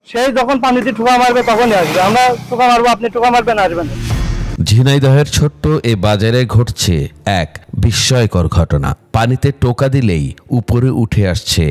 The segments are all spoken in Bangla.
সেই যখন পানিতে ঠোকা মারবে তখনই আসবে। আমরা ঠোকা মারবো, আপনি ঠোকা মারবেন, আসবেন। ঝিনাইদহের ছোট্ট এ বাজারে ঘটছে এক বিস্ময়কর ঘটনা। পানিতে টোকা দিলেই উপরে উঠে আসছে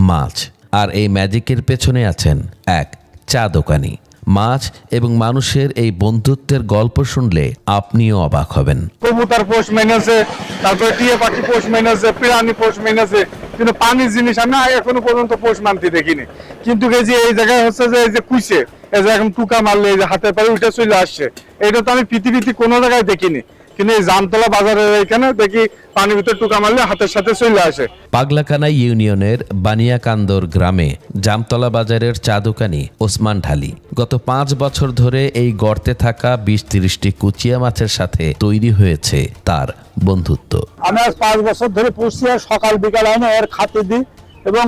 মাছ। আর এই ম্যাজিকের পেছনে আছেন এক চা দোকানি। মাছ এবং মানুষের এই বন্ধুত্বের গল্প শুনলে আপনিও অবাক হবেন। কবুতর পোষ মেনেছে, তারপরে টিয়া পাখি পোষ মেনেছে, প্রাণী পোষ মেনেছে, কিন্তু পানির জিনিস আমি এখনো পর্যন্ত পোষ মানতে দেখিনি। কিন্তু এই যে এই জায়গায় হচ্ছে যে এই যে কুইছে, এই যে এখন টুকা মারলে এই যে হাতের পারে উঠে চলে আসছে, এটা তো আমি পৃথিবীতে কোনো জায়গায় দেখিনি। কিন্তু এই জামতলা বাজারের এখানে দেখি পানির ভিতরে টুকা মারলে হাতের সাথে চলে আসে। পাগলাকানা ইউনিয়নের বানিয়াকান্দর গ্রামে জামতলা বাজারের চা দোকানি ওসমান ঢালি গত 5 বছর ধরে এই গর্তে থাকা 20-30টি কুচিয়া মাছের সাথে তৈরি হয়েছে তার বন্ধুত্ব। আমি আজ 5 বছর ধরে পুষছি, আর সকাল বিকাল আমি এর খাতে দিই, এবং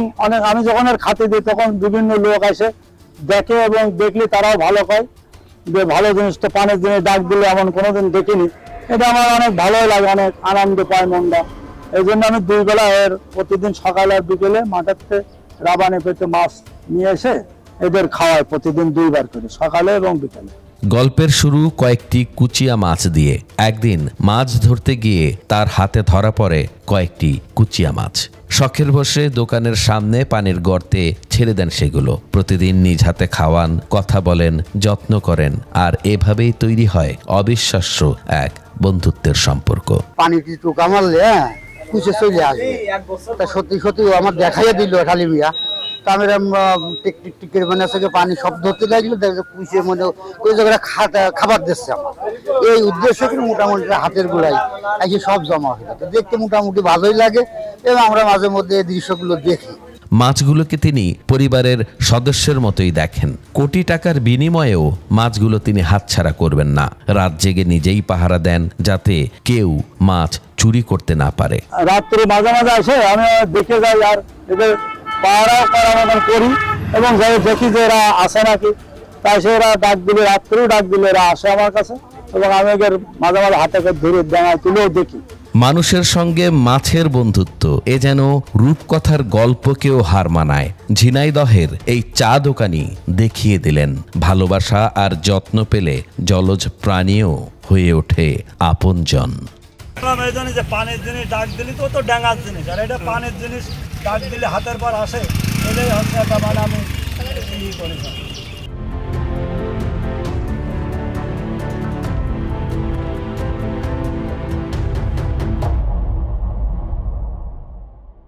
আমি যখন এর খাতে দিই তখন বিভিন্ন লোক আসে দেখে, এবং দেখলে তারাও ভালো পায় যে ভালো জিনিস তো, পানির জিনিস ডাক দিলে এমন কোনোদিন দেখিনি। এটা আমার অনেক ভালোই লাগে, অনেক আনন্দ পায় মনটা। এই জন্য আমি 2 বেলা এর প্রতিদিন সকালে আর বিকেলে মাঠের থেকে রাবানি পেতে মাছ নিয়ে এসে এদের খাওয়ায়, প্রতিদিন 2 বার করে, সকালে এবং বিকেলে। গল্পের শুরু কয়েকটি কুচিয়া মাছ দিয়ে। একদিন মাছ ধরতে গিয়ে তার হাতে ধরা পড়ে কয়েকটি কুচিয়া মাছ। শখের বসে দোকানের সামনে পানির গর্তে ছেড়ে দেন সেগুলো। প্রতিদিন নিজ হাতে খাওয়ান, কথা বলেন, যত্ন করেন, আর এভাবেই তৈরি হয় অবিশ্বাস্য এক বন্ধুত্বের সম্পর্ক। পানিতে টোকা মারলে কুচে চলে আসবে, তা সত্যি সত্যি আমার দেখাইয়া দিল খালি মিয়া। টিক মানে পানি সব ধরতে লাগলো, কুচে মনে ওই জায়গায় খাবার দিচ্ছে আমার। এই উদ্দেশ্য করে মোটামুটি হাতের গোড়ায় এসে সব জমা হয়ে যায়, দেখতে মোটামুটি ভালোই লাগে, এবং আমরা মাঝে মধ্যে এই দৃশ্যগুলো দেখি। মাছগুলোকে তিনি পরিবারের সদস্যের মতোই দেখেন। কোটি টাকার বিনিময়েও মাছগুলো তিনি হাতছাড়া করবেন না। রাত জেগে নিজেই পাহারা দেন যাতে কেউ মাছ চুরি করতে না পারে। রাত্রে মাঝে মাঝে আসে, আমি দেখে যাই আর এদের পাহারাও করার মতন করি, এবং যাই দেখি যে এরা আসে নাকি, তাই সে এরা ডাক দিলে, রাত্রেও ডাক দিলে এরা আসে আমার কাছে, এবং আমি এদের মাঝে মাঝে হাতে ধরে ডাঙায় তুলেও দেখি। মানুষের সঙ্গে মাছের বন্ধুত্ব এ যেন রূপকথার গল্পকেও হার মানায়। ঝিনাইদহের এই চা দোকানি দেখিয়ে দিলেন ভালোবাসা আর যত্ন পেলে জলজ প্রাণীও হয়ে ওঠে আপনজন। এই জন্য যে পানির জিনিস ডাক দিলি তো ডাঙার জিনিস, আর এটা পানির জিনিস ডাক দিলে হাতের পর আসে, এটাই হচ্ছে একটা, মানে আমি করি।